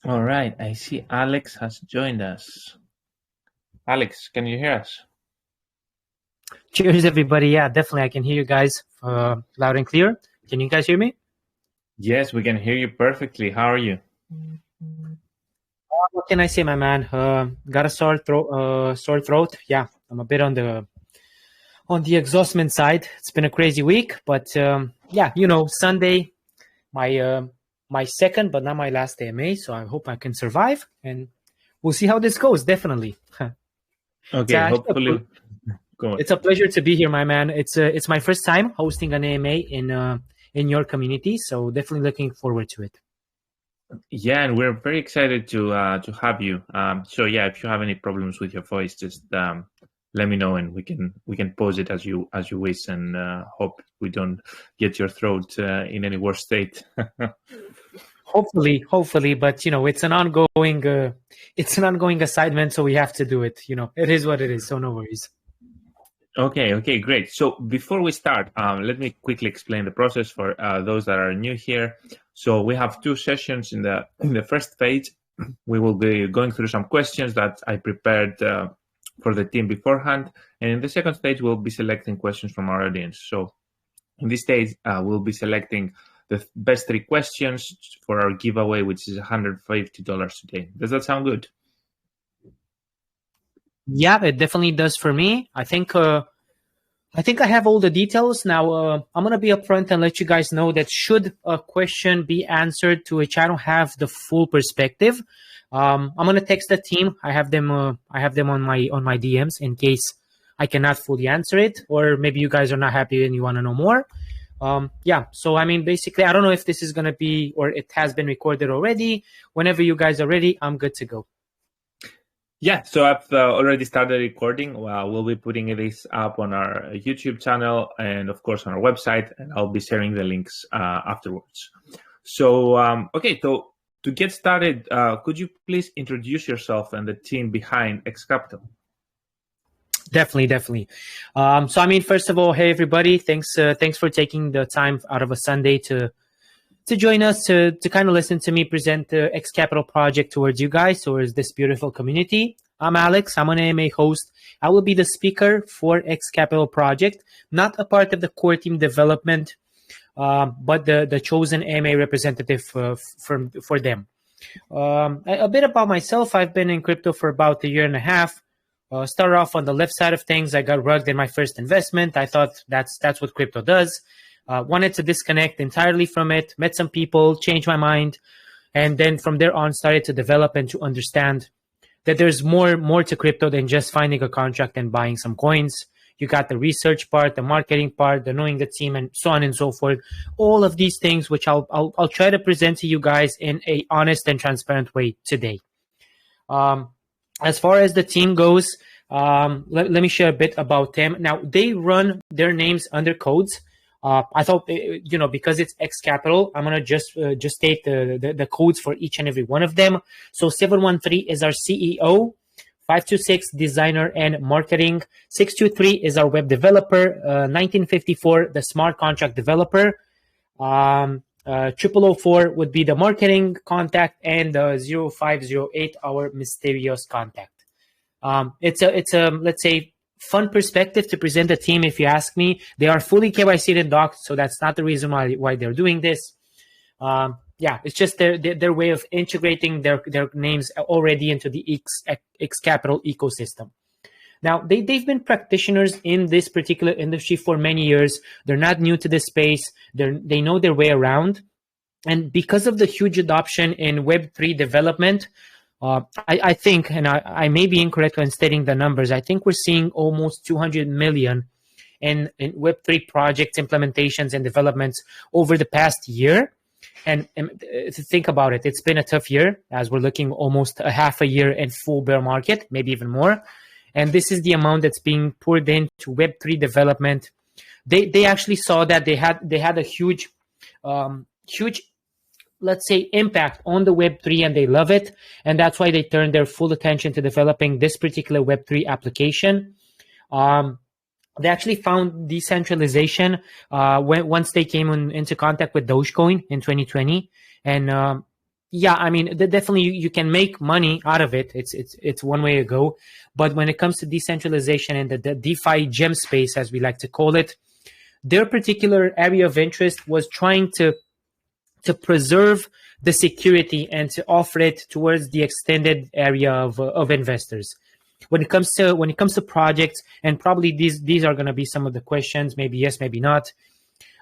All right, I see Alex has joined us. Alex, can you hear us? Cheers, everybody. Yeah, definitely. I can hear you guys loud and clear. Can you guys hear me? Yes, we can hear you perfectly. How are you? What can I say, my man? Got a sore throat. Yeah, I'm a bit on the exhaustment side. It's been a crazy week, but yeah, Sunday, my second, but not my last AMA. So I hope I can survive, and we'll see how this goes. Definitely. It's Okay, actually hopefully. Go on. it's a pleasure to be here, my man. It's my first time hosting an AMA in your community, so definitely looking forward to it. Yeah, and we're very excited to have you. So yeah, if you have any problems with your voice, just let me know, and we can pause it as you wish, and hope we don't get your throat in any worse state. Hopefully, but it's an ongoing assignment, so we have to do it. It is what it is, so no worries. Okay, great. So before we start, let me quickly explain the process for those that are new here. So we have two sessions. In the first phase, we will be going through some questions that I prepared for the team beforehand, and in the second stage, we'll be selecting questions from our audience. So in this stage, we'll be selecting the best three questions for our giveaway, which is $150 today. Does that sound good? Yeah, it definitely does for me. I think I have all the details now. I'm gonna be upfront and let you guys know that should a question be answered to which I don't have the full perspective, I'm gonna text the team. I have them on my DMs in case I cannot fully answer it, or maybe you guys are not happy and you want to know more. Yeah. So I mean, basically, I don't know if this is gonna be or it has been recorded already. Whenever you guys are ready, I'm good to go. Yeah, so I've already started recording. We'll be putting this up on our YouTube channel and, of course, on our website, and I'll be sharing the links afterwards. So, okay, so to get started, could you please introduce yourself and the team behind XCapital? Definitely. So I mean, first of all, hey everybody, thanks for taking the time out of a Sunday to join us to kind of listen to me present the XCapital project towards you guys, towards this beautiful community. I'm Alex. I'm an AMA host. I will be the speaker for XCapital project, not a part of the core team development, but the chosen AMA representative for them. A bit about myself. I've been in crypto for about a year and a half. Started off on the left side of things. I got rugged in my first investment. I thought that's what crypto does. Wanted to disconnect entirely from it. Met some people, changed my mind, and then from there on started to develop and to understand that there's more to crypto than just finding a contract and buying some coins. You got the research part, the marketing part, the knowing the team, and so on and so forth. All of these things, which I'll try to present to you guys in a honest and transparent way today. As far as the team goes, let me share a bit about them. Now, they run their names under codes. I thought, because it's XCapital, I'm gonna just state the codes for each and every one of them. So 713 is our CEO, 526 designer and marketing, 623 is our web developer, 1954 the smart contract developer, 0004 would be the marketing contact, and 0508 our mysterious contact. It's a let's say fun perspective to present the team. If you ask me, they are fully KYC and docked, so that's not the reason why they're doing this. Yeah, it's just their way of integrating their names already into the XCapital ecosystem. Now, they've been practitioners in this particular industry for many years. They're not new to this space. They know their way around. And because of the huge adoption in Web3 development, I think, and I may be incorrect when stating the numbers, I think we're seeing almost 200 million in Web3 projects, implementations, and developments over the past year. And to think about it, it's been a tough year as we're looking almost a half a year in full bear market, maybe even more. And this is the amount that's being poured into Web3 development. They actually saw that they had a huge, let's say, impact on the Web3, and they love it. And that's why they turned their full attention to developing this particular Web3 application. They actually found decentralization once they came into contact with Dogecoin in 2020. And Yeah, I mean, definitely you can make money out of it. It's one way to go. But when it comes to decentralization and the DeFi gem space, as we like to call it, their particular area of interest was trying to preserve the security and to offer it towards the extended area of investors. When it comes to projects, and probably these are going to be some of the questions, maybe yes, maybe not.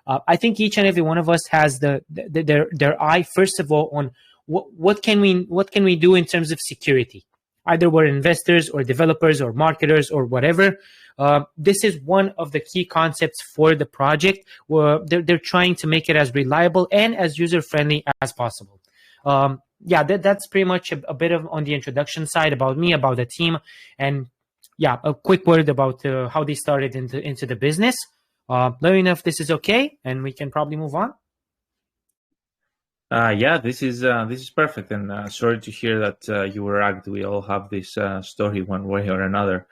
I think each and every one of us has their eye, first of all, on what can we do in terms of security. Either we're investors or developers or marketers or whatever. This is one of the key concepts for the project, where they're trying to make it as reliable and as user-friendly as possible. Yeah, that's pretty much a bit of on the introduction side about me, about the team, and yeah, a quick word about how they started into the business. Let me know if this is okay, and we can probably move on. Yeah, this is perfect, and sorry to hear that you were ragged. We all have this story one way or another.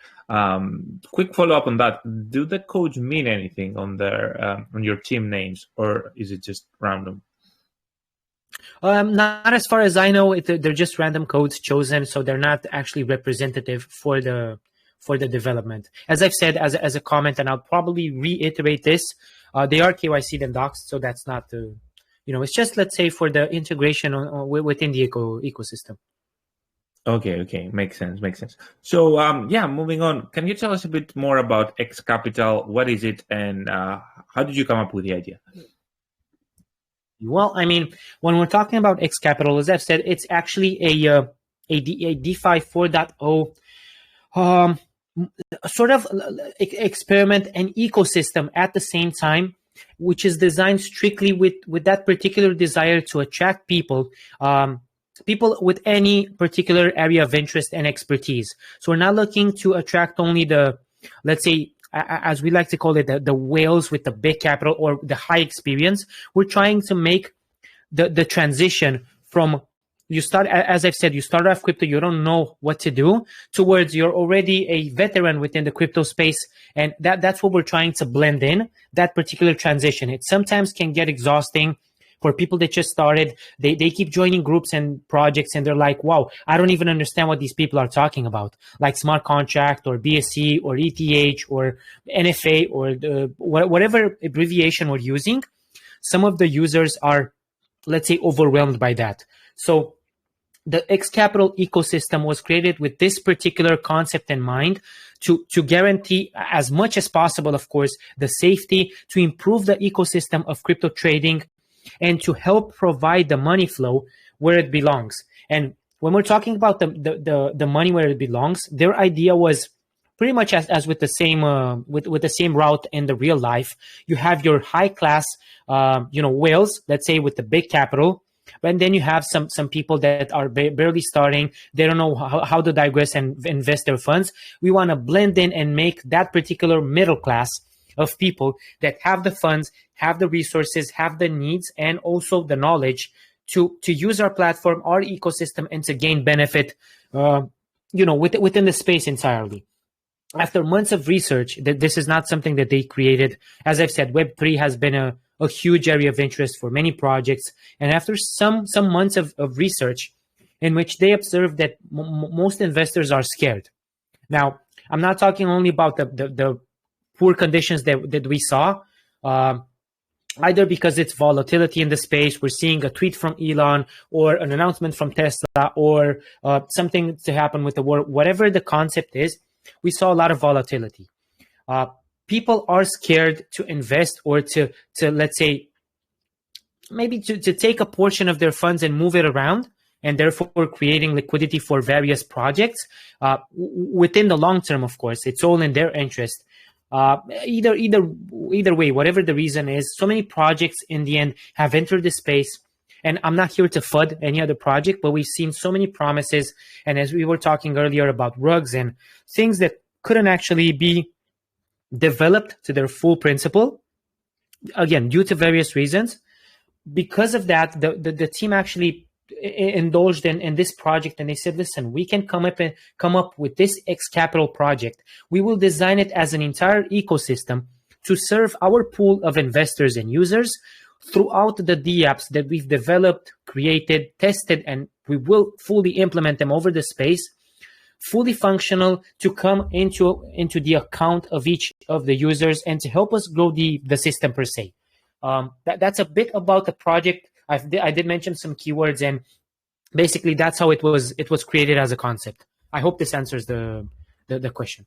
Quick follow up on that: do the codes mean anything on your team names, or is it just random? Not as far as I know. They're just random codes chosen, so they're not actually representative for the development. As I've said as a comment, and I'll probably reiterate this, they are KYC'd and doxed, so that's not the. It's just, let's say, for the integration within the ecosystem. Okay, makes sense. So, yeah, moving on. Can you tell us a bit more about XCapital? What is it, and how did you come up with the idea? Well, I mean, when we're talking about XCapital, as I've said, it's actually a DeFi 4.0 sort of experiment and ecosystem at the same time, which is designed strictly with that particular desire to attract people with any particular area of interest and expertise. So we're not looking to attract only the, let's say, as we like to call it, the whales with the big capital or the high experience. We're trying to make the transition from, you start, as I've said, you start off crypto, you don't know what to do, towards you're already a veteran within the crypto space. And that's what we're trying to blend in, that particular transition. It sometimes can get exhausting for people that just started. They keep joining groups and projects, and they're like, wow, I don't even understand what these people are talking about, like smart contract or BSC or ETH or NFA or whatever abbreviation we're using. Some of the users are, let's say, overwhelmed by that. So the XCapital ecosystem was created with this particular concept in mind, to guarantee as much as possible, of course, the safety, to improve the ecosystem of crypto trading, and to help provide the money flow where it belongs. And when we're talking about the money where it belongs, their idea was pretty much as with the same with the same route in the real life. You have your high class whales, let's say, with the big capital, but then you have some people that are barely starting. They don't know how to digress and invest their funds. We want to blend in and make that particular middle class of people that have the funds, have the resources, have the needs, and also the knowledge to use our platform, our ecosystem, and to gain benefit, within the space entirely. After months of research, this is not something that they created. As I've said, Web3 has been a huge area of interest for many projects. And after some months of research, in which they observed that most investors are scared. Now, I'm not talking only about the poor conditions that we saw, either because it's volatility in the space. We're seeing a tweet from Elon or an announcement from Tesla or something to happen with the war. Whatever the concept is, we saw a lot of volatility. People are scared to invest or to let's say, maybe to take a portion of their funds and move it around, and therefore creating liquidity for various projects. Within the long term, of course, it's all in their interest. Either way, whatever the reason is, so many projects in the end have entered the space. And I'm not here to FUD any other project, but we've seen so many promises. And as we were talking earlier about rugs and things that couldn't actually be developed to their full principle, again, due to various reasons. Because of that, the team actually indulged in this project, and they said, listen, we can come up with this XCapital project. We will design it as an entire ecosystem to serve our pool of investors and users throughout the DApps that we've developed, created, tested, and we will fully implement them over the space, fully functional to come into the account of each of the users and to help us grow the system per se. That's a bit about the project. I did mention some keywords, and basically that's how it was created as a concept. I hope this answers the question.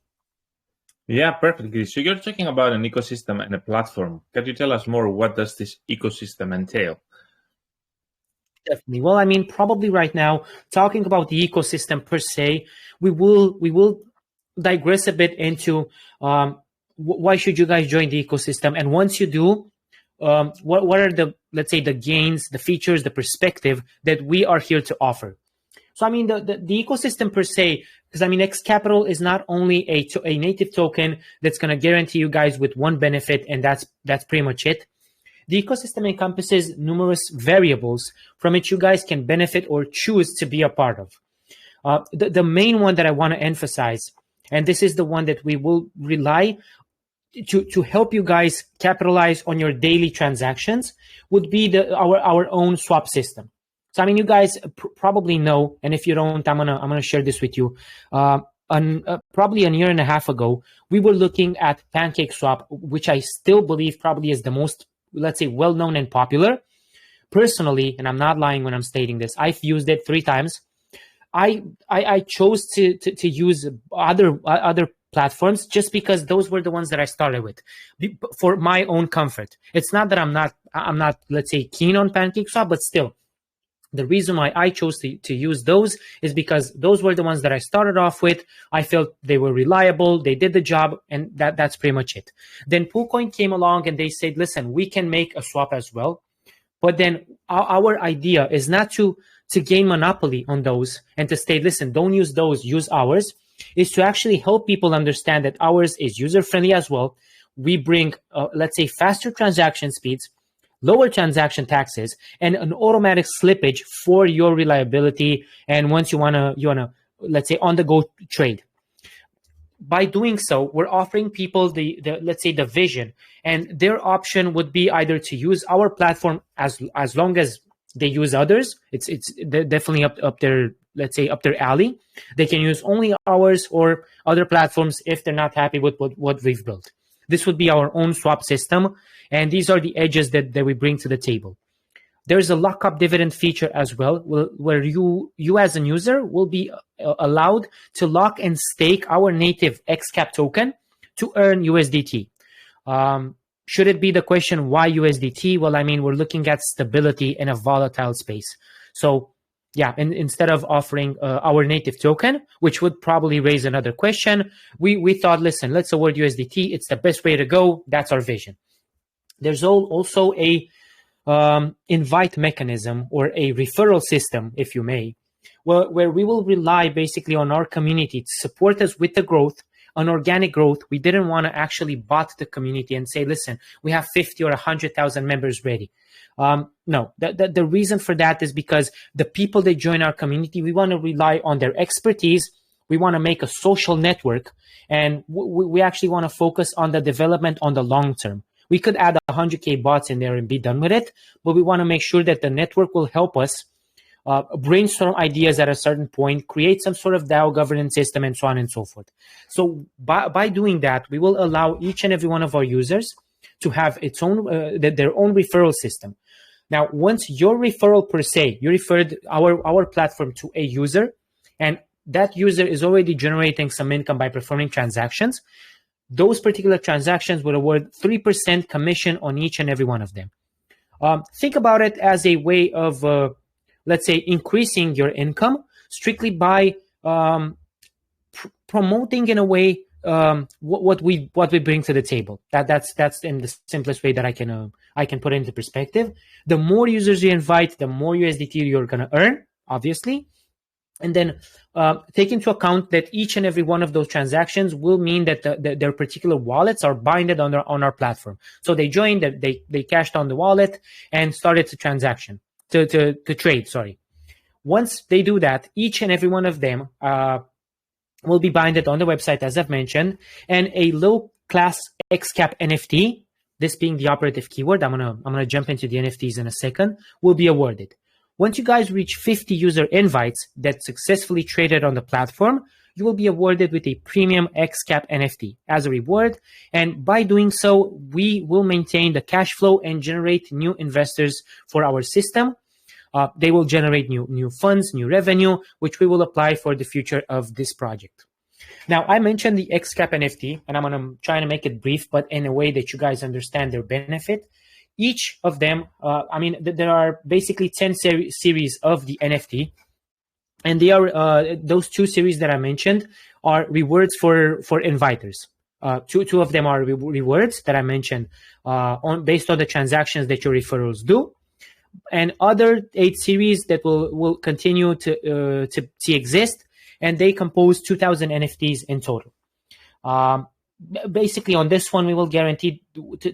Yeah, perfectly. So you're talking about an ecosystem and a platform. Can you tell us more? What does this ecosystem entail? Definitely. Well, I mean, probably right now, talking about the ecosystem per se, we will digress a bit into why should you guys join the ecosystem, and once you do, what are the, let's say, the gains, the features, the perspective that we are here to offer. So, I mean, the ecosystem per se, because I mean, XCapital is not only a native token that's going to guarantee you guys with one benefit, and that's pretty much it. The ecosystem encompasses numerous variables from which you guys can benefit or choose to be a part of. The main one that I want to emphasize, and this is the one that we will rely to help you guys capitalize on your daily transactions, would be our own swap system. So I mean, you guys probably know, and if you don't, I'm gonna share this with you. Probably a year and a half ago, we were looking at PancakeSwap, which I still believe probably is the most, let's say, well-known and popular. Personally, and I'm not lying when I'm stating this, I've used it 3 times. I chose to use other platforms just because those were the ones that I started with for my own comfort. It's not that I'm not, let's say, keen on PancakeSwap, but still, the reason why I chose to use those is because those were the ones that I started off with. I felt they were reliable, they did the job, and that's pretty much it. Then PoolCoin came along and they said, listen, we can make a swap as well. But then our idea is not to gain monopoly on those and to say, listen, don't use those, use ours, is to actually help people understand that ours is user-friendly as well. We bring, let's say, faster transaction speeds, lower transaction taxes, and an automatic slippage for your reliability. And once you wanna, let's say, on the go trade. By doing so, we're offering people the let's say, the vision, and their option would be either to use our platform as long as they use others. It's definitely up their, let's say, up their alley. They can use only ours or other platforms if they're not happy with what we've built. This would be our own swap system, and these are the edges that we bring to the table. There's a lockup dividend feature as well, where you as a user will be allowed to lock and stake our native XCap token to earn USDT. Should it be the question, why USDT? Well, I mean, we're looking at stability in a volatile space. So yeah, instead of offering our native token, which would probably raise another question, we thought, listen, let's award USDT. It's the best way to go. That's our vision. There's also a invite mechanism, or a referral system, if you may, where we will rely basically on our community to support us with the growth, on organic growth. We didn't want to actually bot the community and say, listen, we have 50 or 100,000 members ready. No, the reason for that is because the people that join our community, we want to rely on their expertise. We want to make a social network, and we actually want to focus on the development on the long term. We could add 100K bots in there and be done with it, but we want to make sure that the network will help us brainstorm ideas at a certain point, create some sort of DAO governance system, and so on and so forth. So by doing that, we will allow each and every one of our users to have its own their own referral system. Now, once your referral per se, you referred our platform to a user, and that user is already generating some income by performing transactions, those particular transactions would award 3% commission on each and every one of them. Think about it as a way of, let's say, increasing your income strictly by promoting, in a way, what we bring to the table. That's in the simplest way that I can put it into perspective. The more users you invite, the more USDT you're gonna earn, obviously. And then take into account that each and every one of those transactions will mean that their particular wallets are binded on our platform. So they joined, they cashed on the wallet and started to trade. Sorry. Once they do that, each and every one of them will be binded on the website, as I've mentioned, and a low class XCap NFT this being the operative keyword, I'm gonna jump into the NFTs in a second, will be awarded. Once you guys reach 50 user invites that successfully traded on the platform, you will be awarded with a premium XCap NFT as a reward. And by doing so, we will maintain the cash flow and generate new investors for our system. They will generate new funds, new revenue, which we will apply for the future of this project. Now, I mentioned the XCap NFT, and I'm going to try to make it brief, but in a way that you guys understand their benefit. Each of them, there are basically 10 series of the NFT, and they are those 2 series that I mentioned are rewards for inviters. Two of them are rewards that I mentioned based on the transactions that your referrals do, and other 8 series that will continue to exist, and they compose 2,000 NFTs in total. Basically, on this one, we will guarantee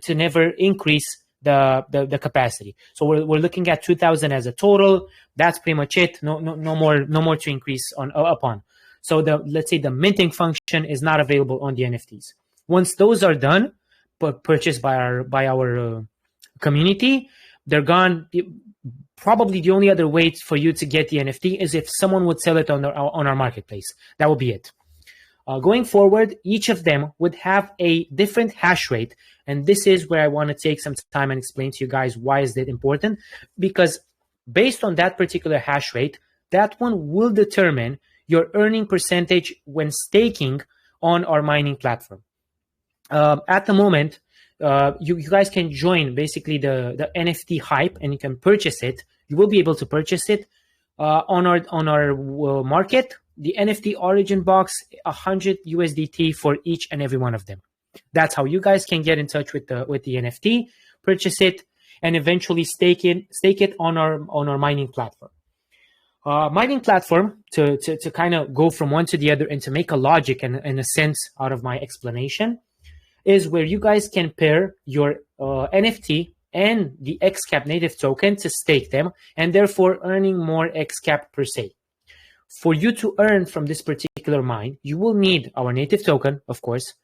to never increase the capacity. So we're looking at 2,000 as a total. That's pretty much it. No more to increase upon. So let's say the minting function is not available on the NFTs. Once those are done, purchased by our community, they're gone. Probably the only other way for you to get the NFT is if someone would sell it on our marketplace. That will be it. Going forward, each of them would have a different hash rate. And this is where I want to take some time and explain to you guys why is that important. Because based on that particular hash rate, that one will determine your earning percentage when staking on our mining platform. At the moment, you guys can join basically the NFT hype, and you can purchase it. You will be able to purchase it on our market. The NFT origin box, 100 USDT for each and every one of them. That's how you guys can get in touch with the NFT, purchase it, and eventually stake it on our mining platform. Mining platform, to kind of go from one to the other and to make a logic and a sense out of my explanation, is where you guys can pair your NFT and the XCap native token to stake them, and therefore earning more XCap per se. For you to earn from this particular mine, you will need our native token, of course,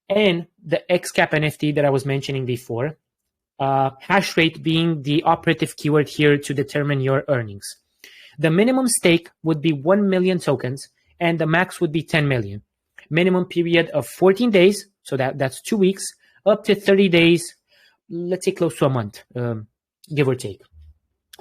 and the XCap NFT that I was mentioning before, hash rate being the operative keyword here to determine your earnings. The minimum stake would be 1 million tokens, and the max would be 10 million. Minimum period of 14 days, so that's 2 weeks, up to 30 days, let's say close to a month, give or take.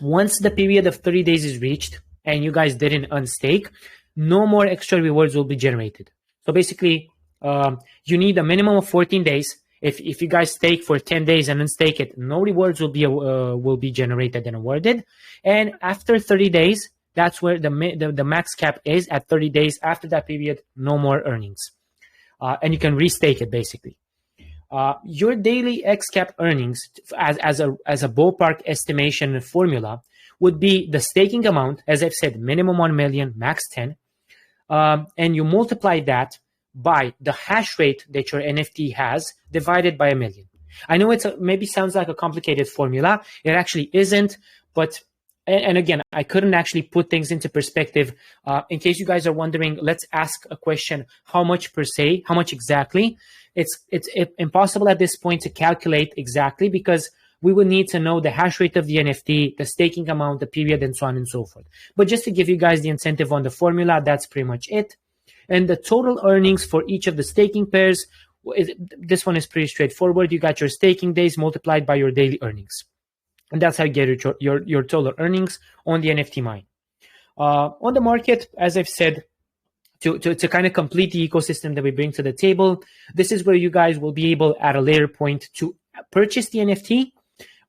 Once the period of 30 days is reached, and you guys didn't unstake, no more extra rewards will be generated. So basically, you need a minimum of 14 days. If you guys stake for 10 days and unstake it, no rewards will be generated and awarded. And after 30 days, that's where the max cap is at 30 days. After that period, no more earnings, and you can restake it basically. Your daily XCap earnings, as a ballpark estimation formula, would be the staking amount, as I've said, minimum 1 million, max 10, and you multiply that by the hash rate that your NFT has divided by 1 million. I know maybe sounds like a complicated formula. It actually isn't, but and again, I couldn't actually put things into perspective. In case you guys are wondering, let's ask a question: how much per se? How much exactly? It's impossible at this point to calculate exactly, because we will need to know the hash rate of the NFT, the staking amount, the period, and so on and so forth. But just to give you guys the incentive on the formula, that's pretty much it. And the total earnings for each of the staking pairs, this one is pretty straightforward. You got your staking days multiplied by your daily earnings. And that's how you get your total earnings on the NFT mine. On the market, as I've said, to kind of complete the ecosystem that we bring to the table, this is where you guys will be able at a later point to purchase the NFT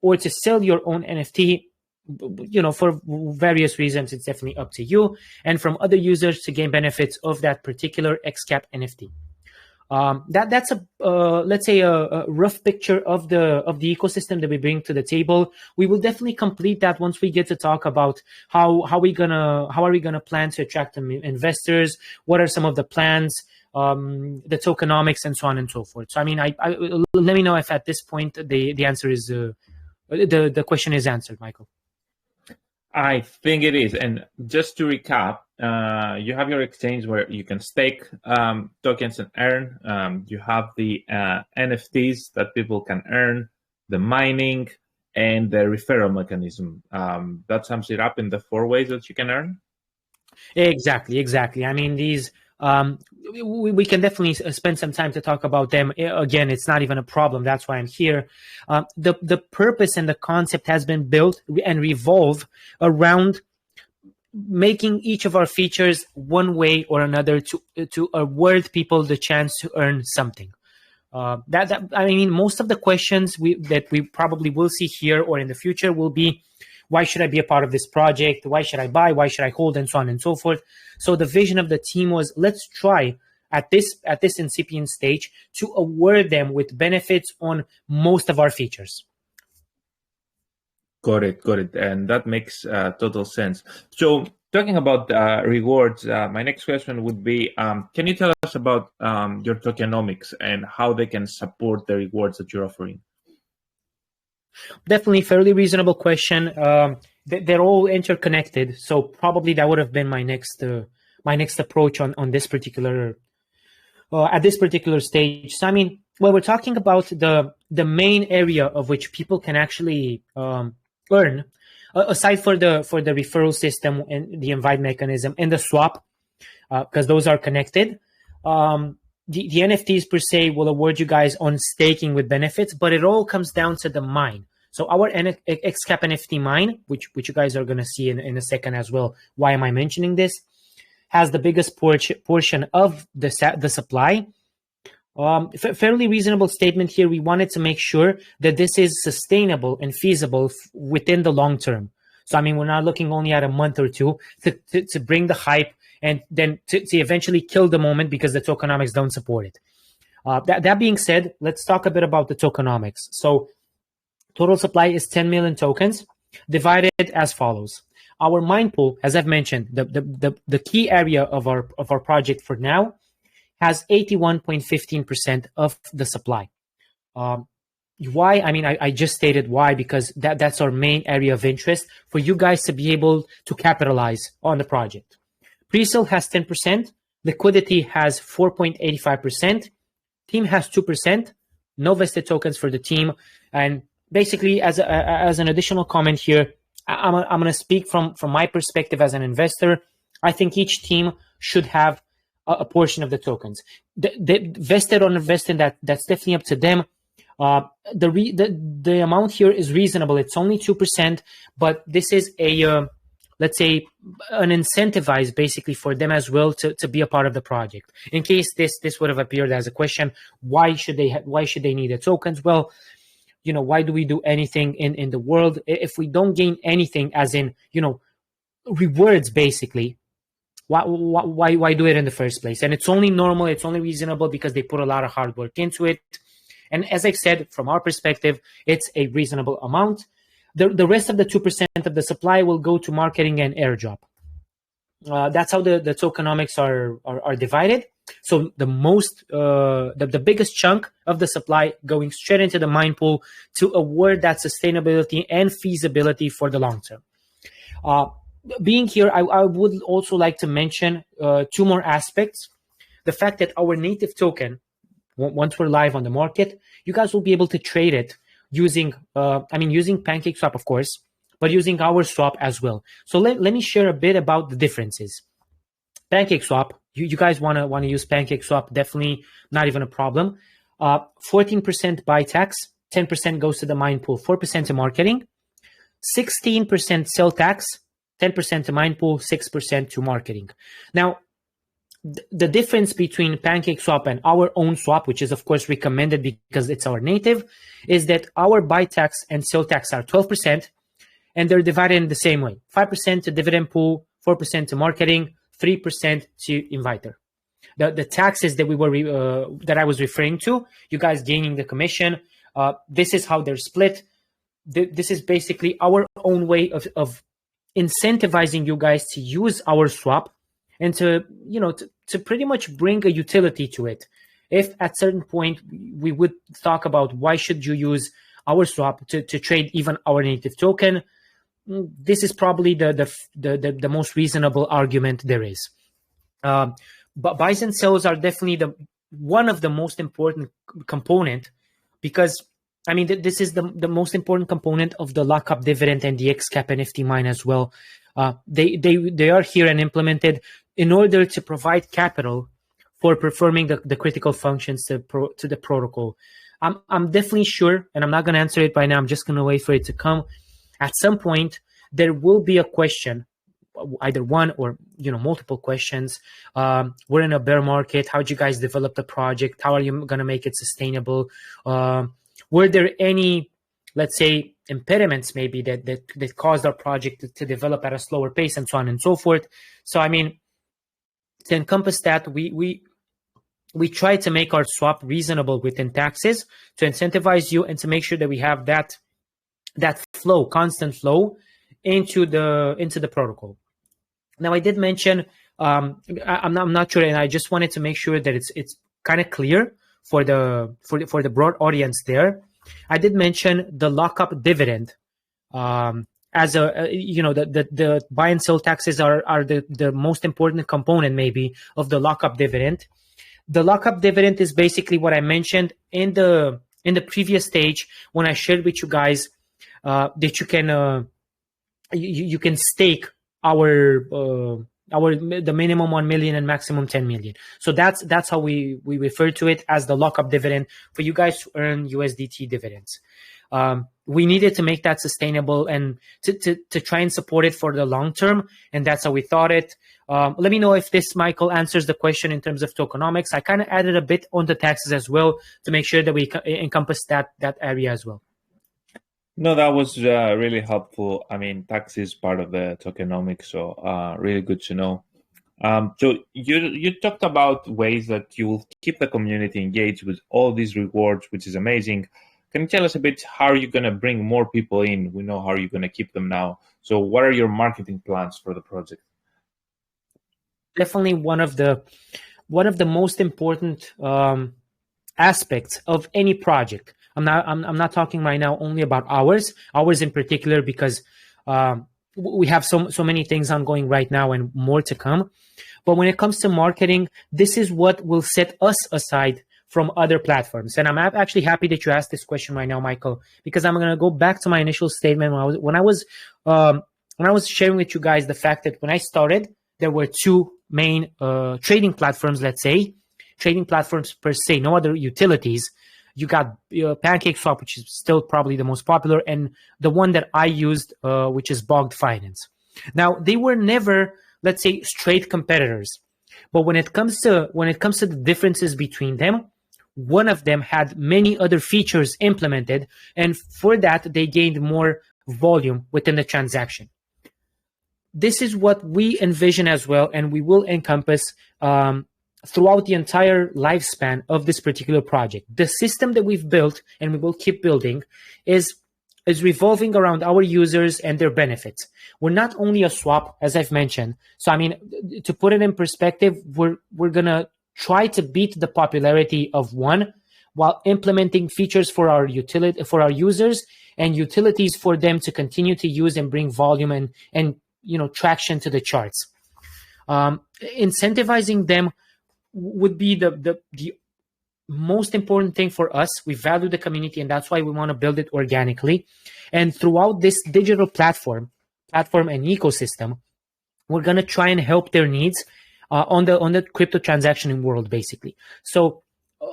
or to sell your own NFT, for various reasons. It's definitely up to you, and from other users to gain benefits of that particular XCap NFT. That's let's say a rough picture of the ecosystem that we bring to the table. We will definitely complete that once we get to talk about how are we gonna plan to attract investors, what are some of the plans, the tokenomics, and so on and so forth. So I mean, I let me know if at this point the answer is the question is answered, Michael. I think it is. And just to recap, you have your exchange where you can stake tokens and earn. You have the NFTs that people can earn, the mining, and the referral mechanism. That sums it up in the 4 ways that you can earn. Exactly. I mean, these we can definitely spend some time to talk about them. Again, it's not even a problem. That's why I'm here. The purpose and the concept has been built and revolve around making each of our features one way or another to award people the chance to earn something. I mean, most of the questions that we probably will see here or in the future will be, why should I be a part of this project? Why should I buy? Why should I hold? And so on and so forth. So the vision of the team was, let's try at this incipient stage to award them with benefits on most of our features. Got it. And that makes total sense. So talking about rewards, my next question would be, can you tell us about your tokenomics and how they can support the rewards that you're offering? Definitely fairly reasonable question. They're all interconnected. So probably that would have been my next approach on this particular at this particular stage. So I mean, when we're talking about the main area of which people can actually earn, aside for the referral system and the invite mechanism and the swap, because those are connected. The NFTs per se will award you guys on staking with benefits, but it all comes down to the mine. So our XCap NFT mine, which you guys are going to see in a second as well. Why am I mentioning this? Has the biggest portion of the supply. Fairly reasonable statement here. We wanted to make sure that this is sustainable and feasible within the long term. So, I mean, we're not looking only at a month or two to bring the hype and then to eventually kill the moment because the tokenomics don't support it. That being said, let's talk a bit about the tokenomics. So total supply is 10 million tokens divided as follows. Our mine pool, as I've mentioned, the key area of our project for now has 81.15% of the supply. Why? I mean, I just stated why, because that's our main area of interest for you guys to be able to capitalize on the project. Pre-sale has 10%. Liquidity has 4.85%. Team has 2%. No vested tokens for the team. And basically, as an additional comment here, I'm going to speak from my perspective as an investor. I think each team should have a portion of the tokens. The vested or invested, that's definitely up to them. The amount here is reasonable. It's only 2%, but this is a let's say an incentivize basically for them as well to be a part of the project. In case this would have appeared as a question, why should they need the tokens? Well, you know, why do we do anything in the world if we don't gain anything, as in, you know, rewards basically? Why do it in the first place? And it's only normal, it's only reasonable because they put a lot of hard work into it. And as I've said, from our perspective, it's a reasonable amount. The rest of the 2% of the supply will go to marketing and airdrop. That's how the tokenomics are divided. So the biggest chunk of the supply going straight into the mine pool to award that sustainability and feasibility for the long term. Being here, I would also like to mention 2 more aspects. The fact that our native token, once we're live on the market, you guys will be able to trade it using PancakeSwap, of course, but using our swap as well. So let me share a bit about the differences. PancakeSwap, you guys want to use PancakeSwap, definitely not even a problem. 14% buy tax, 10% goes to the mine pool, 4% to marketing, 16% sell tax, 10% to mine pool, 6% to marketing. Now, the difference between PancakeSwap and our own swap, which is of course recommended because it's our native, is that our buy tax and sell tax are 12%, and they're divided in the same way: 5% to dividend pool, 4% to marketing, 3% to inviter. The taxes that that I was referring to, you guys gaining the commission. This is how they're split. This is basically our own way of incentivizing you guys to use our swap and to pretty much bring a utility to it. If at certain point we would talk about why should you use our swap to trade even our native token, this is probably the most reasonable argument there is. But buys and sells are definitely one of the most important component, because I mean this is the most important component of the lockup dividend and the XCap NFT mine as well. They are here and implemented in order to provide capital for performing the critical functions to the protocol. I'm definitely sure, and I'm not going to answer it right now. I'm just going to wait for it to come. At some point, there will be a question, either one or multiple questions. We're in a bear market. How did you guys develop the project? How are you going to make it sustainable? Were there any, let's say, impediments maybe that caused our project to develop at a slower pace, and so on and so forth? So I mean, to encompass that, we try to make our swap reasonable within taxes, to incentivize you and to make sure that we have that flow, constant flow into the protocol. Now, I did mention, I'm not sure, and I just wanted to make sure that it's kind of clear for the broad audience there. I did mention the lockup dividend as the buy and sell taxes are the most important component maybe of the lockup dividend. The lockup dividend is basically what I mentioned in the previous stage when I shared with you guys that you can you can stake the minimum 1 million and maximum 10 million. So that's how we refer to it, as the lockup dividend, for you guys to earn USDT dividends. We needed to make that sustainable and to try and support it for the long term, and that's how we thought it. Let me know if this, Michael, answers the question in terms of tokenomics. I kind of added a bit on the taxes as well to make sure that we encompass that area as well. No, that was really helpful. I mean, tax is part of the tokenomics, so really good to know. So you talked about ways that you will keep the community engaged with all these rewards, which is amazing. Can you tell us a bit how are you going to bring more people in? We know how you're going to keep them now. So what are your marketing plans for the project? Definitely one of the most important aspects of any project. I'm not talking right now only about ours in particular, because we have so many things ongoing right now and more to come. But when it comes to marketing, this is what will set us aside from other platforms. And I'm actually happy that you asked this question right now, Michael, because I'm going to go back to my initial statement when I was sharing with you guys the fact that when I started, there were two main trading platforms, let's say, trading platforms per se, no other utilities. You got PancakeSwap, which is still probably the most popular, and the one that I used, which is Bogged Finance. Now, they were never, let's say, straight competitors. But when it comes to the differences between them, one of them had many other features implemented, and for that, they gained more volume within the transaction. This is what we envision as well, and we will encompass throughout the entire lifespan of this particular project. The system that we've built and we will keep building is revolving around our users and their benefits. We're not only a swap, as I've mentioned. So, I mean, to put it in perspective, we're going to try to beat the popularity of one while implementing features for our users and utilities for them to continue to use and bring volume and traction to the charts. Incentivizing them would be the most important thing for us. We value the community, and that's why we want to build it organically. And throughout this digital platform and ecosystem, we're going to try and help their needs on the crypto transaction world, basically. So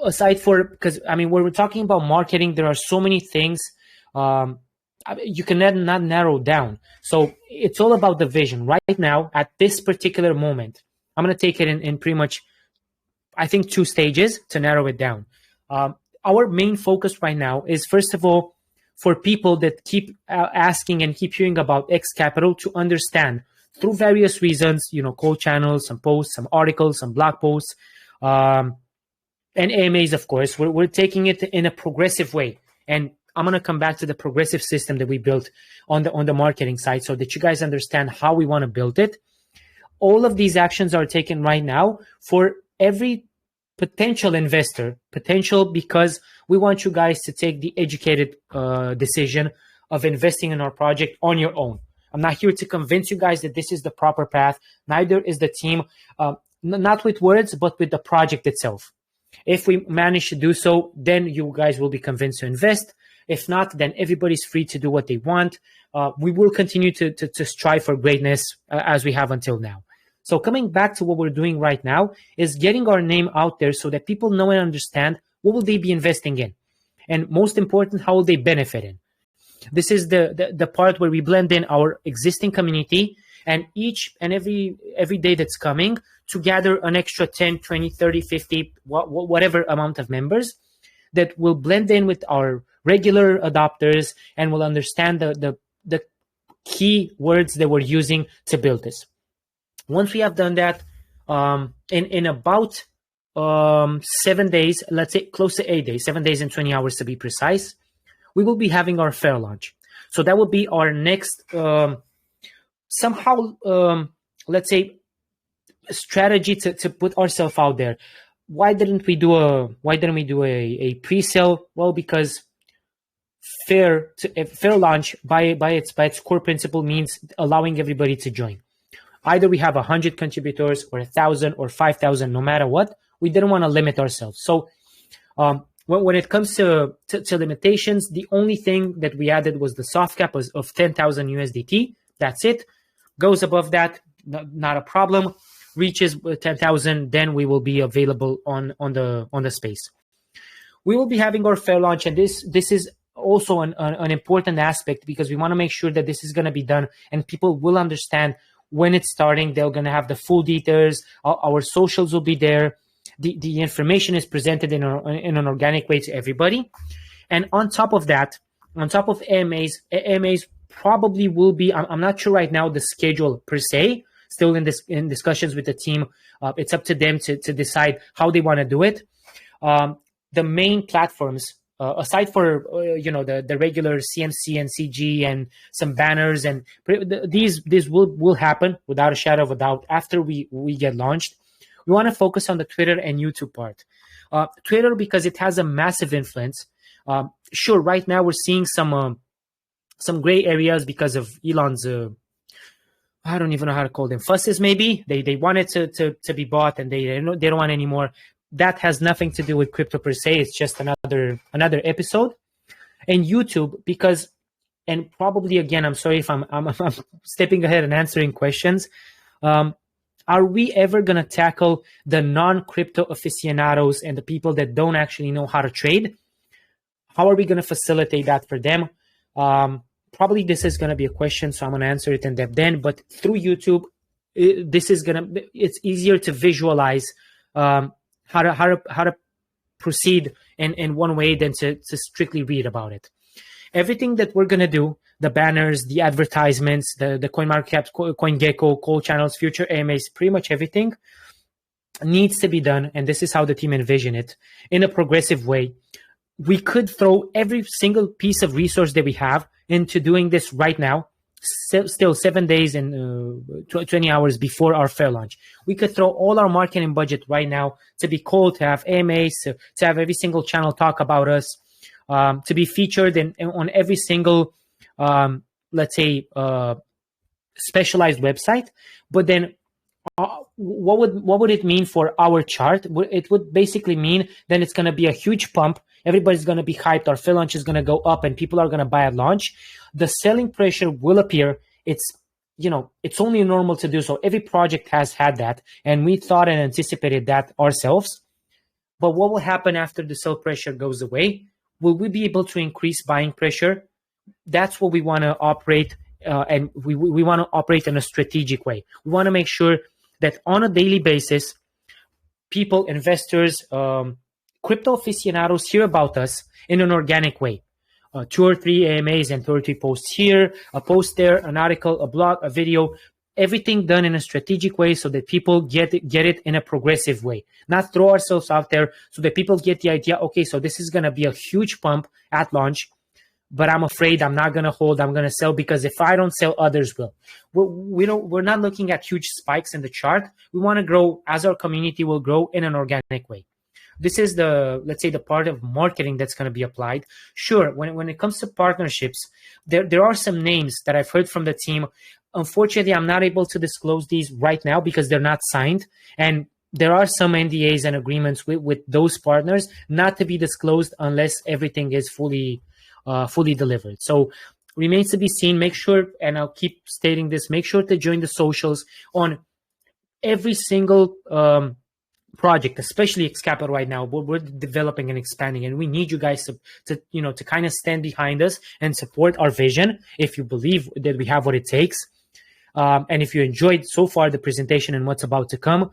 aside because I mean, when we're talking about marketing, there are so many things you can not narrow down. So it's all about the vision. Right now, at this particular moment, I'm going to take it in pretty much, I think, 2 stages to narrow it down. Our main focus right now is, first of all, for people that keep asking and keep hearing about XCapital to understand through various reasons, code channels, some posts, some articles, some blog posts, and AMAs, of course. We're taking it in a progressive way. And I'm going to come back to the progressive system that we built on the marketing side so that you guys understand how we want to build it. All of these actions are taken right now for every potential investor, because we want you guys to take the educated decision of investing in our project on your own. I'm not here to convince you guys that this is the proper path. Neither is the team, not with words, but with the project itself. If we manage to do so, then you guys will be convinced to invest. If not, then everybody's free to do what they want. We will continue to strive for greatness as we have until now. So coming back to what we're doing right now is getting our name out there so that people know and understand what will they be investing in. And most important, how will they benefit in? This is the part where we blend in our existing community and each and every day that's coming to gather an extra 10, 20, 30, 50, whatever amount of members that will blend in with our regular adopters and will understand the key words that we're using to build this. Once we have done that, in about 7 days, let's say close to 8 days, 7 days and 20 hours to be precise, we will be having our fair launch. So that will be our next, let's say, strategy to put ourselves out there. Why didn't we do a pre-sale? Well, because fair launch by its core principle means allowing everybody to join. Either we have 100 contributors or 1,000 or 5,000, no matter what. We didn't want to limit ourselves. So when it comes to limitations, the only thing that we added was the soft cap of 10,000 USDT. That's it. Goes above that, not a problem. Reaches 10,000, then we will be available on the space. We will be having our fair launch, and this is also an important aspect because we want to make sure that this is going to be done and people will understand when it's starting. They're going to have the full details. Our socials will be there. The information is presented in an organic way to everybody. And on top of that, on top of AMAs probably will be, I'm not sure right now the schedule per se, still in discussions with the team. It's up to them to decide how they want to do it. The main platforms, aside for the regular CMC and CG and some banners, and these will happen without a shadow of a doubt after we get launched. We want to focus on the Twitter and YouTube part. Twitter, because it has a massive influence. Sure, right now we're seeing some gray areas because of Elon's I don't even know how to call them, fusses maybe. They want it to be bought and they don't want any more. That has nothing to do with crypto per se. It's just another episode. And YouTube, because, and probably again, I'm sorry if I'm stepping ahead and answering questions. Are we ever going to tackle the non-crypto aficionados and the people that don't actually know how to trade? How are we going to facilitate that for them? Probably this is going to be a question, so I'm going to answer it in depth then. But through YouTube, it's easier to visualize how to proceed in one way than to strictly read about it. Everything that we're going to do, the banners, the advertisements, the CoinMarketCap, CoinGecko, call channels, future AMAs, pretty much everything needs to be done. And this is how the team envision it in a progressive way. We could throw every single piece of resource that we have into doing this right now, still 7 days and 20 hours before our fair launch. We could throw all our marketing budget right now to be called, to have AMAs, to have every single channel talk about us, to be featured on every single, let's say, specialized website. But then what would it mean for our chart? It would basically mean then it's going to be a huge pump. Everybody's going to be hyped. Our fair launch is going to go up and people are going to buy at launch. The selling pressure will appear. It's only normal to do so. Every project has had that, and we thought and anticipated that ourselves. But what will happen after the sell pressure goes away? Will we be able to increase buying pressure? That's what we want to operate, and we want to operate in a strategic way. We want to make sure that on a daily basis, people, investors, crypto aficionados hear about us in an organic way. 2 or 3 AMAs and 2 or 3 posts here, a post there, an article, a blog, a video, everything done in a strategic way so that people get it in a progressive way. Not throw ourselves out there so that people get the idea, okay, so this is going to be a huge pump at launch, but I'm afraid I'm not going to hold, I'm going to sell because if I don't sell, others will. We're not looking at huge spikes in the chart. We want to grow as our community will grow in an organic way. this is the, let's say, the part of marketing that's going to be applied. Sure, when it comes to partnerships, there are some names that I've heard from the team. Unfortunately, I'm not able to disclose these right now because they're not signed, and there are some NDAs and agreements with those partners not to be disclosed unless everything is fully delivered. So remains to be seen. Make sure, and I'll keep stating this, make sure to join the socials on every single project, especially XCapital right now. We're developing and expanding, and we need you guys to kind of stand behind us and support our vision if you believe that we have what it takes. And if you enjoyed so far the presentation and what's about to come,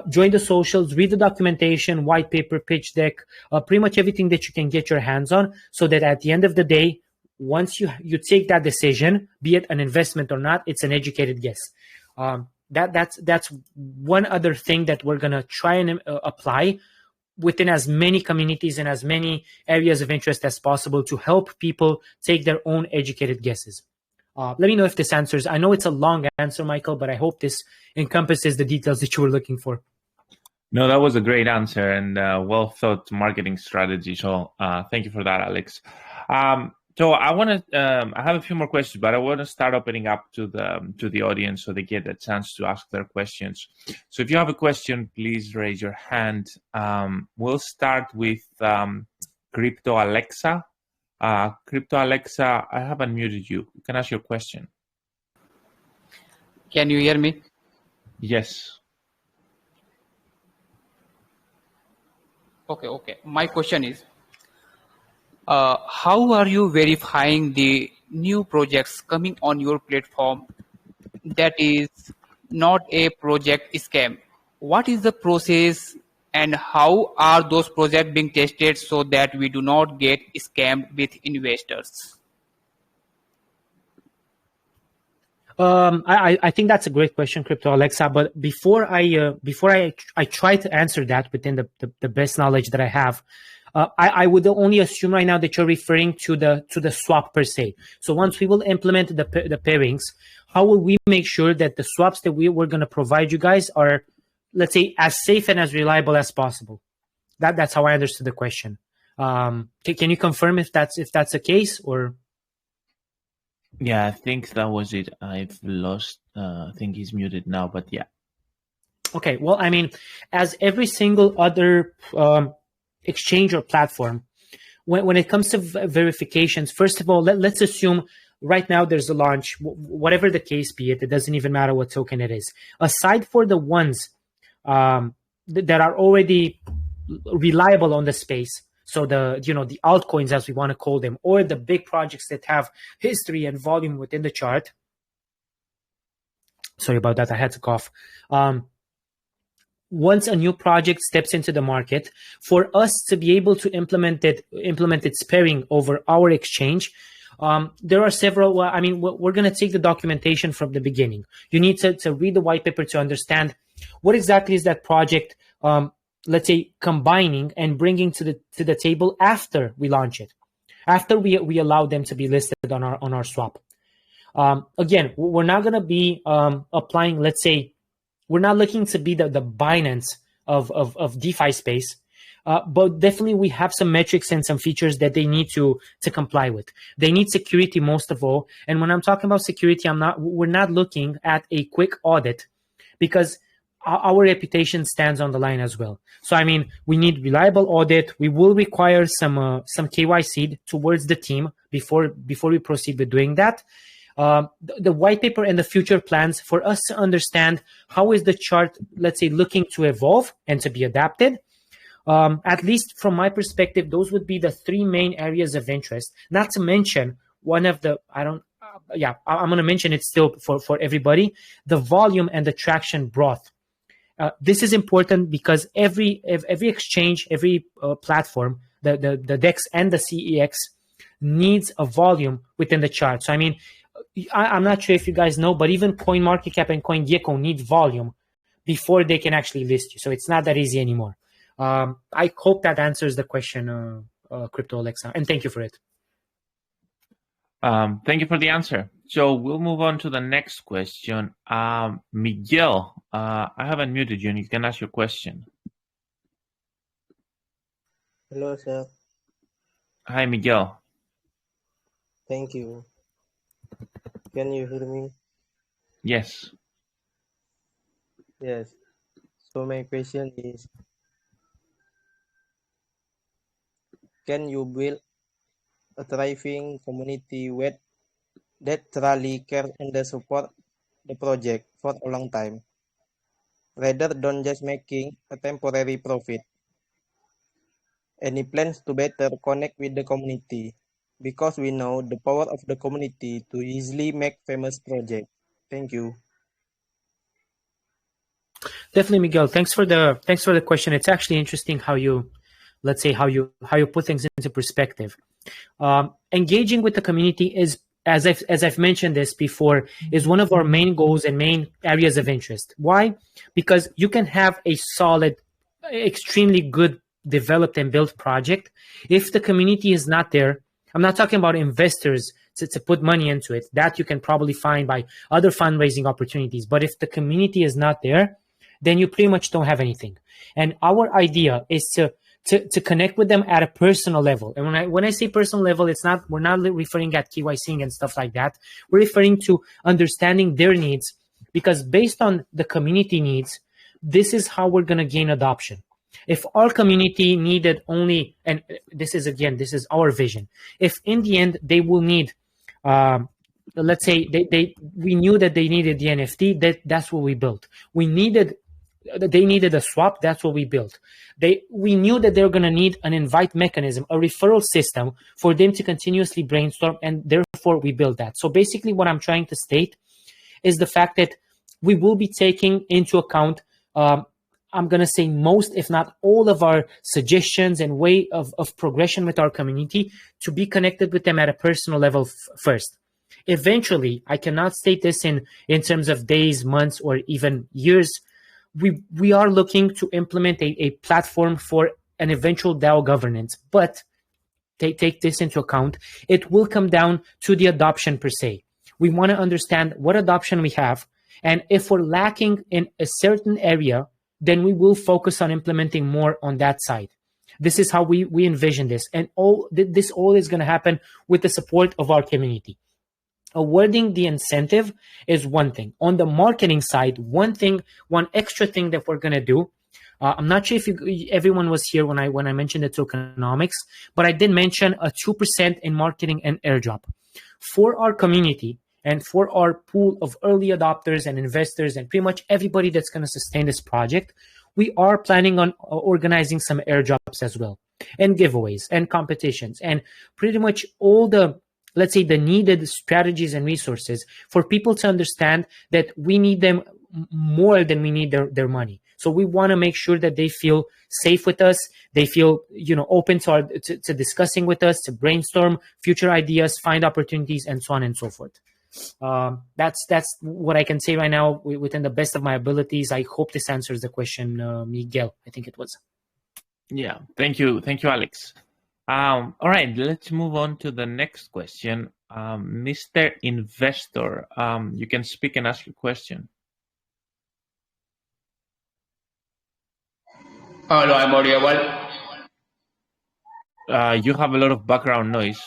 join the socials, read the documentation, white paper, pitch deck, pretty much everything that you can get your hands on, so that at the end of the day, once you take that decision, be it an investment or not, it's an educated guess. That's one other thing that we're gonna try and apply within as many communities and as many areas of interest as possible to help people take their own educated guesses. Let me know if this answers. I know it's a long answer, Michael, but I hope this encompasses the details that you were looking for. No, that was a great answer and well thought marketing strategy. So thank you for that, Alex. So I want to. I have a few more questions, but I want to start opening up to the audience so they get a chance to ask their questions. So if you have a question, please raise your hand. We'll start with Crypto Alexa. Crypto Alexa, I have unmuted you. You can ask your question. Can you hear me? Yes. Okay. My question is, how are you verifying the new projects coming on your platform that is not a project scam? What is the process and how are those projects being tested so that we do not get scammed with investors? I think that's a great question, Crypto Alexa. But before I try to answer that within the best knowledge that I have, I would only assume right now that you're referring to the swap per se. So once we will implement the pairings, how will we make sure that the swaps that we're going to provide you guys are, let's say, as safe and as reliable as possible? That's how I understood the question. Can you confirm if that's the case, or? Yeah, I think that was it. I've lost. I think he's muted now, but yeah. Okay. Well, I mean, as every single other exchange or platform, when it comes to verifications, first of all, let's assume right now there's a launch, whatever the case be it doesn't even matter what token it is. Aside for the ones that are already reliable on the space, so the altcoins, as we want to call them, or the big projects that have history and volume within the chart. Sorry about that, I had to cough. Once a new project steps into the market, for us to be able to implement its pairing over our exchange, there are several. We're going to take the documentation from the beginning. You need to read the white paper to understand what exactly is that project, let's say, combining and bringing to the table after we launch it, after we allow them to be listed on our swap. Again, we're not going to be applying, let's say, we're not looking to be the Binance of DeFi space, but definitely we have some metrics and some features that they need to comply with. They need security most of all. And when I'm talking about security, we're not looking at a quick audit, because our reputation stands on the line as well. So, we need reliable audit. We will require some KYC towards the team before we proceed with doing that. The white paper and the future plans for us to understand how is the chart, let's say, looking to evolve and to be adapted. At least from my perspective, those would be the three main areas of interest. Not to mention one of the, I'm going to mention it still for everybody, the volume and the traction brought. This is important because every exchange, every platform, the DEX and the CEX needs a volume within the chart. So, I'm not sure if you guys know, but even CoinMarketCap and CoinGecko need volume before they can actually list you. So it's not that easy anymore. I hope that answers the question, Crypto Alexa, and thank you for it. Thank you for the answer. So we'll move on to the next question. Miguel, I have unmuted you and you can ask your question. Hello, sir. Hi, Miguel. Thank you. Can you hear me? Yes. Yes. So my question is, can you build a thriving community that truly care and support the project for a long time, rather than just making a temporary profit? Any plans to better connect with the community? Because we know the power of the community to easily make famous project. Thank you. Definitely, Miguel. Thanks for the question. It's actually interesting how you, let's say, how you put things into perspective. Engaging with the community is, as I've mentioned this before, is one of our main goals and main areas of interest. Why? Because you can have a solid, extremely good developed and built project. If the community is not there, I'm not talking about investors to put money into it. That you can probably find by other fundraising opportunities. But if the community is not there, then you pretty much don't have anything. And our idea is to connect with them at a personal level. And when I say personal level, we're not referring at KYCing and stuff like that. We're referring to understanding their needs, because based on the community needs, this is how we're going to gain adoption. If our community needed only, and this is our vision. If in the end they will need, let's say we knew that they needed the NFT, that's what we built. They needed a swap. That's what we built. We knew that they're going to need an invite mechanism, a referral system for them to continuously brainstorm, and therefore we built that. So basically what I'm trying to state is the fact that we will be taking into account, I'm going to say most, if not all of our suggestions and way of progression with our community to be connected with them at a personal level first. Eventually, I cannot state this in terms of days, months, or even years. We are looking to implement a platform for an eventual DAO governance, but take this into account. It will come down to the adoption per se. We want to understand what adoption we have, and if we're lacking in a certain area, then we will focus on implementing more on that side. This is how we envision this, and this all is going to happen with the support of our community. Awarding the incentive is one thing. On the marketing side, one extra thing that we're going to do, I'm not sure if everyone was here when I mentioned the tokenomics, but I did mention a 2% in marketing and airdrop. For our community and for our pool of early adopters and investors and pretty much everybody that's going to sustain this project, we are planning on organizing some airdrops as well, and giveaways and competitions, and pretty much all the, let's say, the needed strategies and resources for people to understand that we need them more than we need their money. So we want to make sure that they feel safe with us. They feel, open to discussing with us, to brainstorm future ideas, find opportunities, and so on and so forth. That's what I can say right now within the best of my abilities. I hope this answers the question, Miguel. I think it was. Yeah. Thank you, Alex. All right, let's move on to the next question. Mr. Investor, you can speak and ask your question. Hello, I'm audible. You have a lot of background noise.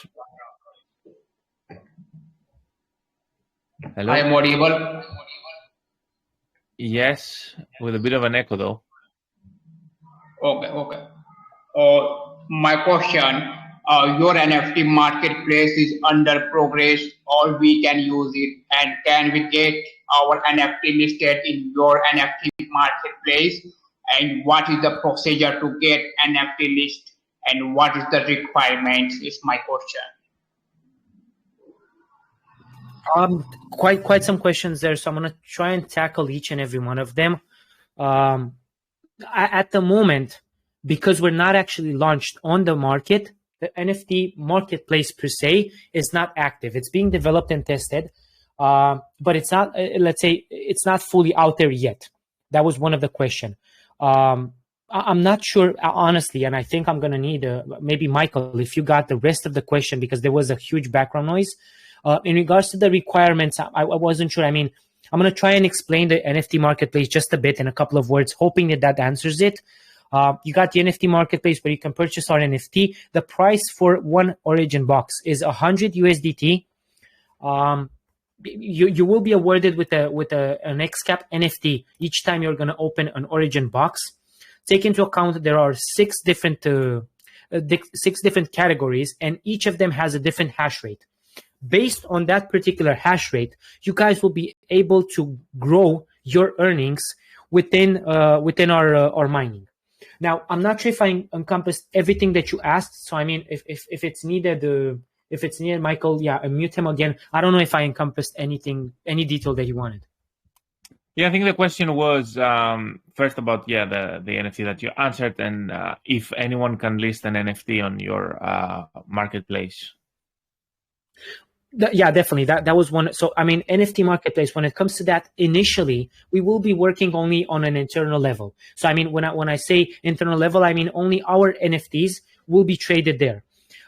Hello? I'm audible. Yes, with a bit of an echo though. Okay. My question, your NFT marketplace is under progress, or we can use it, and can we get our NFT listed in your NFT marketplace? And what is the procedure to get NFT list, and what is the requirements is my question. Quite some questions there, so I'm going to try and tackle each and every one of them. At the moment, because we're not actually launched on the market, the NFT marketplace per se is not active. It's being developed and tested, but it's not, let's say, it's not fully out there yet. That was one of the questions. I'm not sure, honestly, and I think I'm going to need maybe Michael, if you got the rest of the question, because there was a huge background noise. In regards to the requirements, I wasn't sure. I mean, I'm going to try and explain the NFT marketplace just a bit in a couple of words, hoping that answers it. You got the NFT marketplace where you can purchase our NFT. The price for one origin box is 100 USDT. You will be awarded with an XCap NFT each time you're going to open an origin box. Take into account there are six different categories, and each of them has a different hash rate. Based on that particular hash rate, you guys will be able to grow your earnings within our mining. Now, I'm not sure if I encompassed everything that you asked. So, I mean, if it's needed, Michael, yeah, mute him again. I don't know if I encompassed any detail that you wanted. Yeah, I think the question was first about the NFT that you answered, and if anyone can list an NFT on your marketplace. Yeah, definitely. That was one. So, I mean, NFT marketplace, when it comes to that, initially, we will be working only on an internal level. So, I mean, when I say internal level, I mean only our NFTs will be traded there.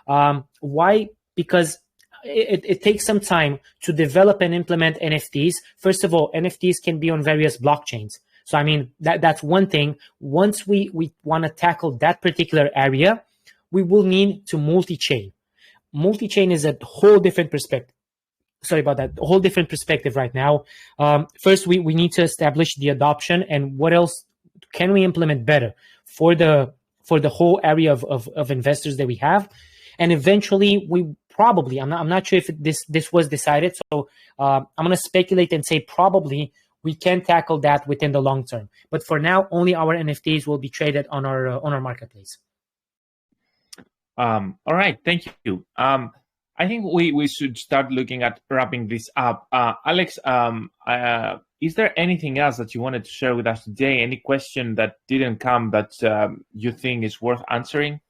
Why? Because it takes some time to develop and implement NFTs. First of all, NFTs can be on various blockchains. So, I mean, that's one thing. Once we want to tackle that particular area, we will need to multi-chain. Multi-chain is a whole different perspective. Sorry about that. A whole different perspective right now. First, we need to establish the adoption, and what else can we implement better for the whole area of investors that we have. And eventually, we probably, I'm not sure if this was decided, so I'm going to speculate and say probably we can tackle that within the long term. But for now, only our NFTs will be traded on our marketplace. All right, thank you. I think we should start looking at wrapping this up. Alex, is there anything else that you wanted to share with us today? Any question that didn't come that you think is worth answering?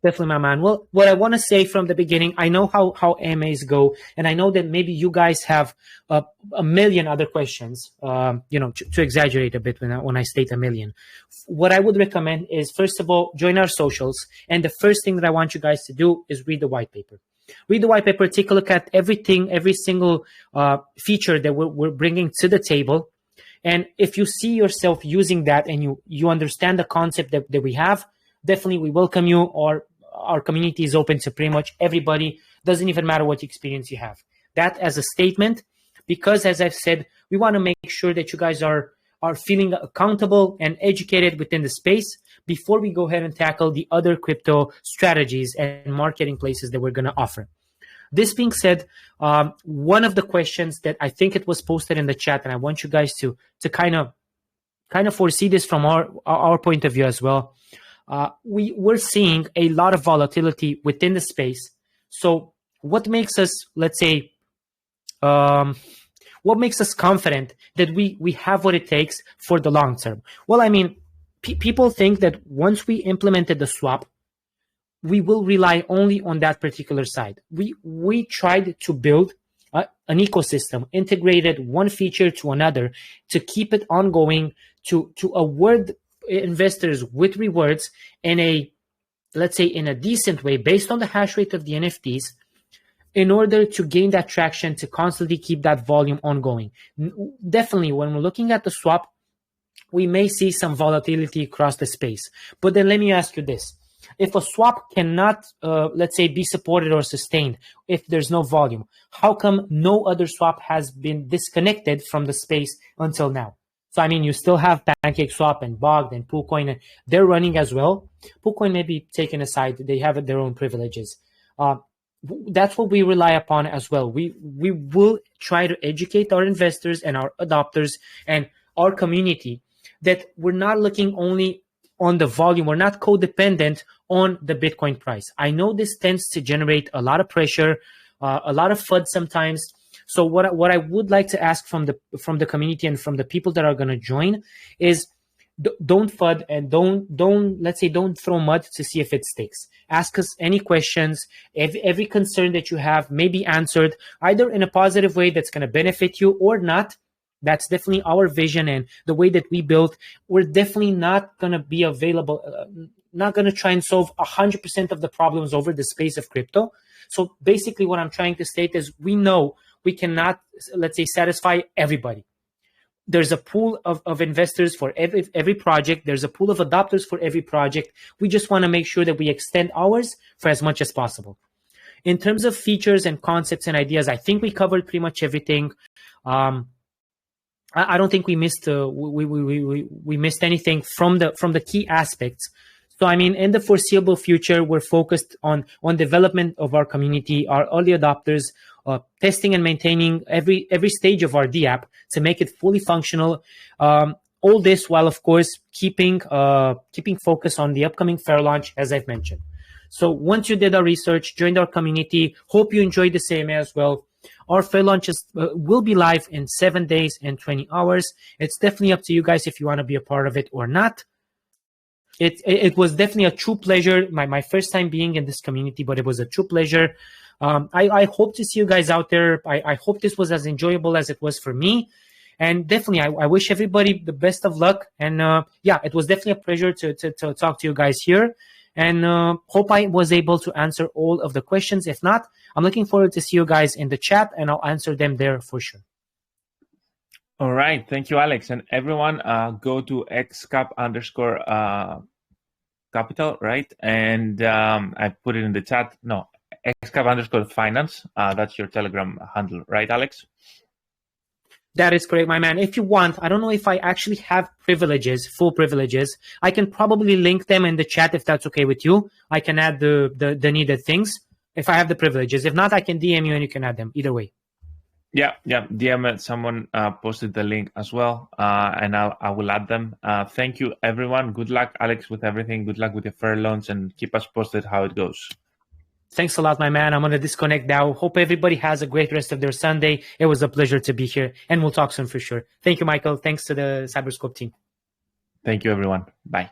Definitely, my man. Well, what I want to say from the beginning, I know how AMAs go, and I know that maybe you guys have a million other questions, to exaggerate a bit when I state a million. What I would recommend is, first of all, join our socials. And the first thing that I want you guys to do is read the white paper. Read the white paper, take a look at everything, every single feature that we're bringing to the table. And if you see yourself using that and you understand the concept that we have, definitely we welcome you, or our community is open to pretty much everybody. Doesn't even matter what experience you have. That as a statement, because as I've said, we want to make sure that you guys are feeling accountable and educated within the space before we go ahead and tackle the other crypto strategies and marketing places that we're going to offer. This being said, one of the questions that I think it was posted in the chat, and I want you guys to kind of foresee this from our point of view as well. We're seeing a lot of volatility within the space. So what makes us, let's say, what makes us confident that we have what it takes for the long term? Well, I mean, people think that once we implemented the swap, we will rely only on that particular side. We tried to build an ecosystem, integrated one feature to another to keep it ongoing, to award investors with rewards in a decent way based on the hash rate of the NFTs, in order to gain that traction to constantly keep that volume ongoing. Definitely, when we're looking at the swap, we may see some volatility across the space. But then let me ask you this. If a swap cannot, be supported or sustained, if there's no volume, how come no other swap has been disconnected from the space until now? So, I mean, you still have PancakeSwap and Bogd and PoolCoin, and they're running as well. PoolCoin may be taken aside. They have their own privileges. That's what we rely upon as well. We will try to educate our investors and our adopters and our community that we're not looking only on the volume. We're not codependent on the Bitcoin price. I know this tends to generate a lot of pressure, a lot of FUD sometimes. So what I would like to ask from the community and from the people that are going to join is, don't FUD and don't throw mud to see if it sticks. Ask us any questions. Every concern that you have may be answered either in a positive way that's going to benefit you or not. That's definitely our vision and the way that we built. We're definitely not going to be available, not going to try and solve 100% of the problems over the space of crypto. So basically what I'm trying to state is, we know we cannot, satisfy everybody. there's a pool of investors for every project. There's a pool of adopters for every project. We just want to make sure that we extend ours for as much as possible. In terms of features and concepts and ideas, I think we covered pretty much everything. I don't think we missed we missed anything from the key aspects. So I mean, in the foreseeable future, we're focused on development of our community, our early adopters, testing and maintaining every stage of our DApp to make it fully functional. All this while, of course, keeping focus on the upcoming fair launch, as I've mentioned. So once you did our research, joined our community, hope you enjoyed the CMA as well. Our fair launches will be live in 7 days and 20 hours. It's definitely up to you guys if you want to be a part of it or not. It was definitely a true pleasure. My first time being in this community, but it was a true pleasure. I hope to see you guys out there. I hope this was as enjoyable as it was for me. And definitely, I wish everybody the best of luck. And yeah, it was definitely a pleasure to talk to you guys here. And hope I was able to answer all of the questions. If not, I'm looking forward to see you guys in the chat, and I'll answer them there for sure. All right. Thank you, Alex. And everyone, go to XCap_capital, right? And I put it in the chat. No, XCap_finance. That's your Telegram handle, right, Alex? That is correct, my man. If you want, I don't know if I actually have privileges, full privileges. I can probably link them in the chat if that's okay with you. I can add the needed things if I have the privileges. If not, I can DM you and you can add them. Either way. Yeah. DM it. Someone posted the link as well, and I will add them. Thank you, everyone. Good luck, Alex, with everything. Good luck with your fair launch, and keep us posted how it goes. Thanks a lot, my man. I'm going to disconnect now. Hope everybody has a great rest of their Sunday. It was a pleasure to be here, and we'll talk soon for sure. Thank you, Michael. Thanks to the Cyberscope team. Thank you, everyone. Bye.